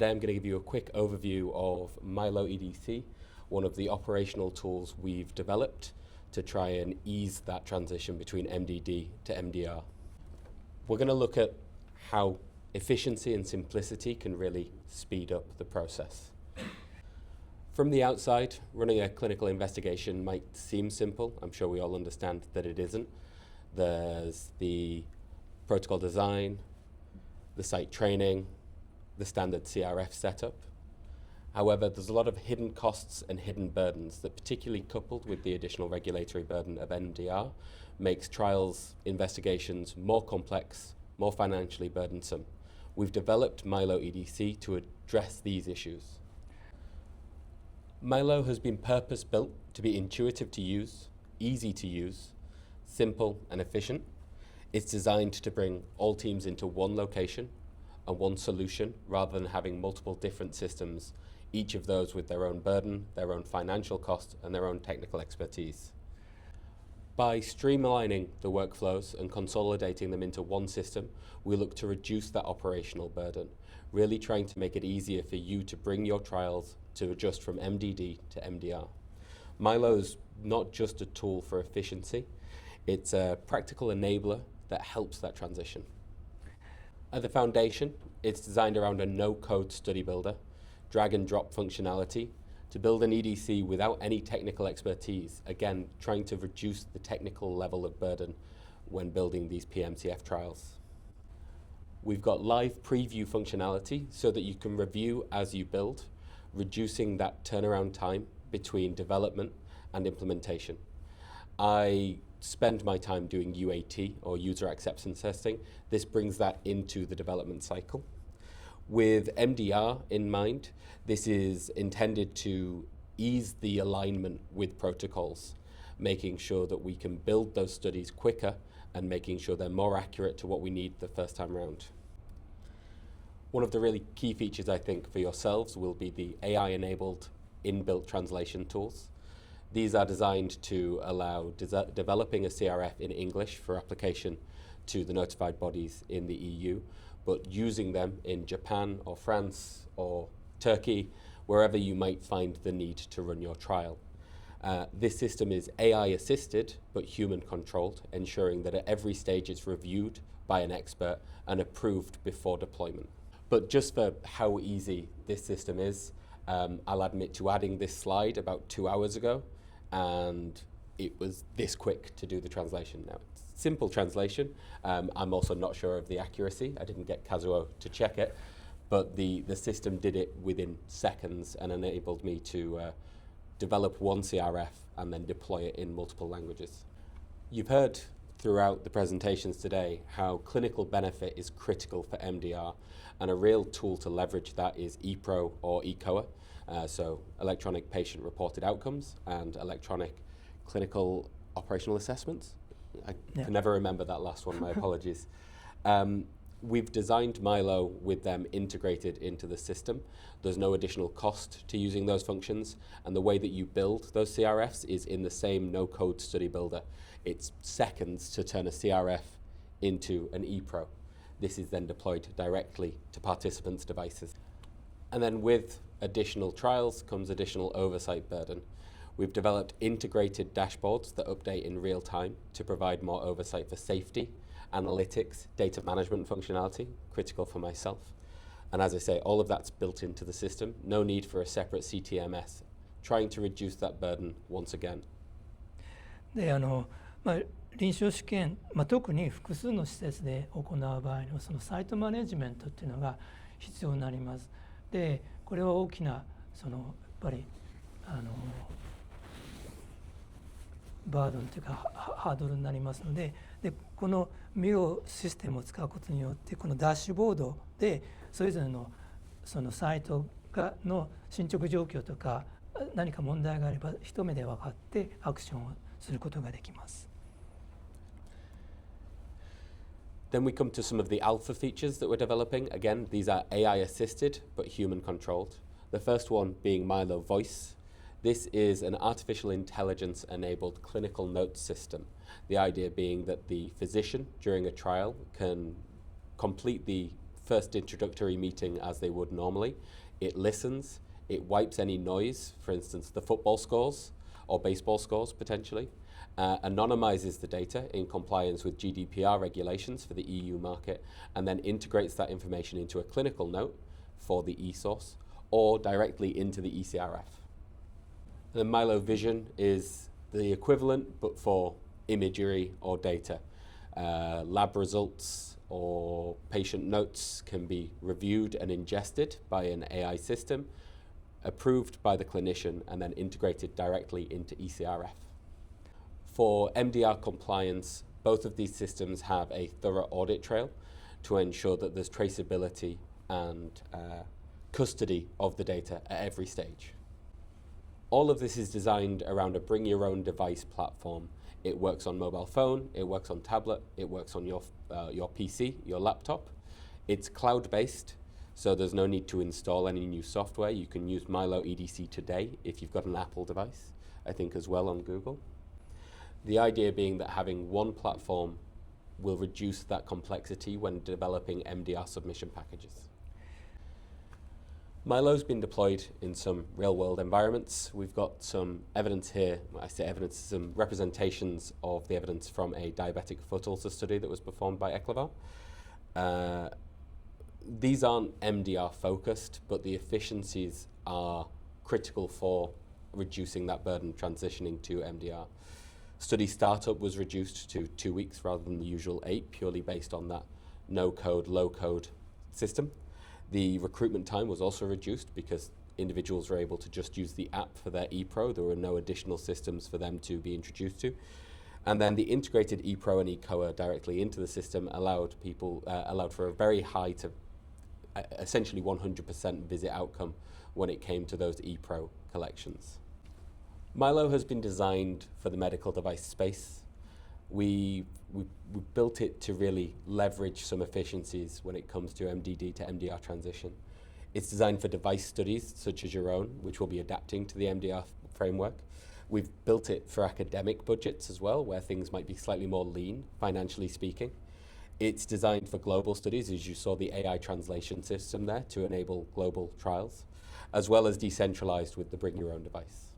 Today I'm going to give you a quick overview of Milo EDC, one of the operational tools we've developed to try and ease that transition between MDD to MDR. We're going to look at how efficiency and simplicity can really speed up the process. From the outside, running a clinical investigation might seem simple. I'm sure we all understand that it isn't. There's the protocol design, the site training, the standard CRF setup. However, there's a lot of hidden costs and hidden burdens that, particularly coupled with the additional regulatory burden of MDR, makes trials investigations more complex, more financially burdensome. We've developed Milo EDC to address these issues. Milo has been purpose-built to be intuitive to use, easy to use, simple and efficient. It's designed to bring all teams into one location and one solution rather than having multiple different systems, each of those with their own burden, their own financial cost and their own technical expertise. By streamlining the workflows and consolidating them into one system, we look to reduce that operational burden, really trying to make it easier for you to bring your trials to adjust from MDD to MDR. Milo is not just a tool for efficiency, it's a practical enabler that helps that transition. At the foundation, it's designed around a no-code study builder, drag and drop functionality to build an EDC without any technical expertise, again, trying to reduce the technical level of burden when building these PMCF trials. We've got live preview functionality so that you can review as you build, reducing that turnaround time between development and implementation. I spend my time doing UAT, or user acceptance testing. This brings that into the development cycle. With MDR in mind, this is intended to ease the alignment with protocols, making sure that we can build those studies quicker and making sure they're more accurate to what we need the first time round. One of the really key features, I think, for yourselves will be the AI-enabled inbuilt translation tools. These are designed to allow developing a CRF in English for application to the notified bodies in the EU, but using them in Japan or France or Turkey, wherever you might find the need to run your trial. This system is AI-assisted but human-controlled, ensuring that at every stage it's reviewed by an expert and approved before deployment. But just for how easy this system is, I'll admit to adding this slide about 2 hours ago, and it was this quick to do the translation. Now, it's simple translation. I'm also not sure of the accuracy. I didn't get Kazuo to check it, but the system did it within seconds and enabled me to develop one CRF and then deploy it in multiple languages. You've heard throughout the presentations today how clinical benefit is critical for MDR, and a real tool to leverage that is ePro or eCOA, so electronic patient reported outcomes and electronic clinical operational assessments. I can never remember that last one, my apologies. We've designed Milo with them integrated into the system. There's no additional cost to using those functions, and the way that you build those CRFs is in the same no-code study builder. It's seconds to turn a CRF into an ePro. This is then deployed directly to participants' devices. And then with additional trials comes additional oversight burden. We've developed integrated dashboards that update in real time to provide more oversight for safety, analytics, data management functionality, critical for myself. And as I say, all of that's built into the system. No need for a separate CTMS, trying to reduce that burden once again. で臨床試験、特に複数の施設で行う場合のそのサイトマネジメントっていうのが必要になります。で、これは大きなやっぱりバードンというかハードルになりますので、このミロシステムを使うことによってこのダッシュボードでそれぞれのそのサイトの進捗状況とか何か問題があれば一目で分かってアクションをすることができます。Then we come to some of the alpha features that we're developing. Again, these are AI-assisted but human-controlled. The first one being Milo Voice. This is an artificial intelligence-enabled clinical notes system. The idea being that the physician during a trial can complete the first introductory meeting as they would normally. It listens, it wipes any noise, for instance, the football scores or baseball scores potentially, anonymizes the data in compliance with GDPR regulations for the EU market, and then integrates that information into a clinical note for the e-source or directly into the ECRF. The Milo Vision is the equivalent but for imagery or data. Lab results or patient notes can be reviewed and ingested by an AI system, approved by the clinician, and then integrated directly into ECRF. For MDR compliance, both of these systems have a thorough audit trail to ensure that there's traceability and custody of the data at every stage. All of this is designed around a bring your own device platform. It works on mobile phone, it works on tablet, it works on your PC, your laptop. It's cloud-based, so there's no need to install any new software. You can use Milo EDC today if you've got an Apple device, I think as well on Google. The idea being that having one platform will reduce that complexity when developing MDR submission packages. Milo's been deployed in some real-world environments. We've got some evidence here, when I say evidence, some representations of the evidence from a diabetic foot ulcer study that was performed by Eclavar. These aren't MDR focused, but the efficiencies are critical for reducing that burden transitioning to MDR. Study startup was reduced to 2 weeks rather than the usual 8, purely based on that no-code, low-code system. The recruitment time was also reduced because individuals were able to just use the app for their ePro. There were no additional systems for them to be introduced to. And then the integrated ePro and eCOA directly into the system allowed for a very high to essentially 100% visit outcome when it came to those ePro collections. Milo has been designed for the medical device space. We built it to really leverage some efficiencies when it comes to MDD to MDR transition. It's designed for device studies such as your own, which will be adapting to the MDR framework. We've built it for academic budgets as well, where things might be slightly more lean, financially speaking. It's designed for global studies, as you saw the AI translation system there to enable global trials, as well as decentralized with the bring your own device.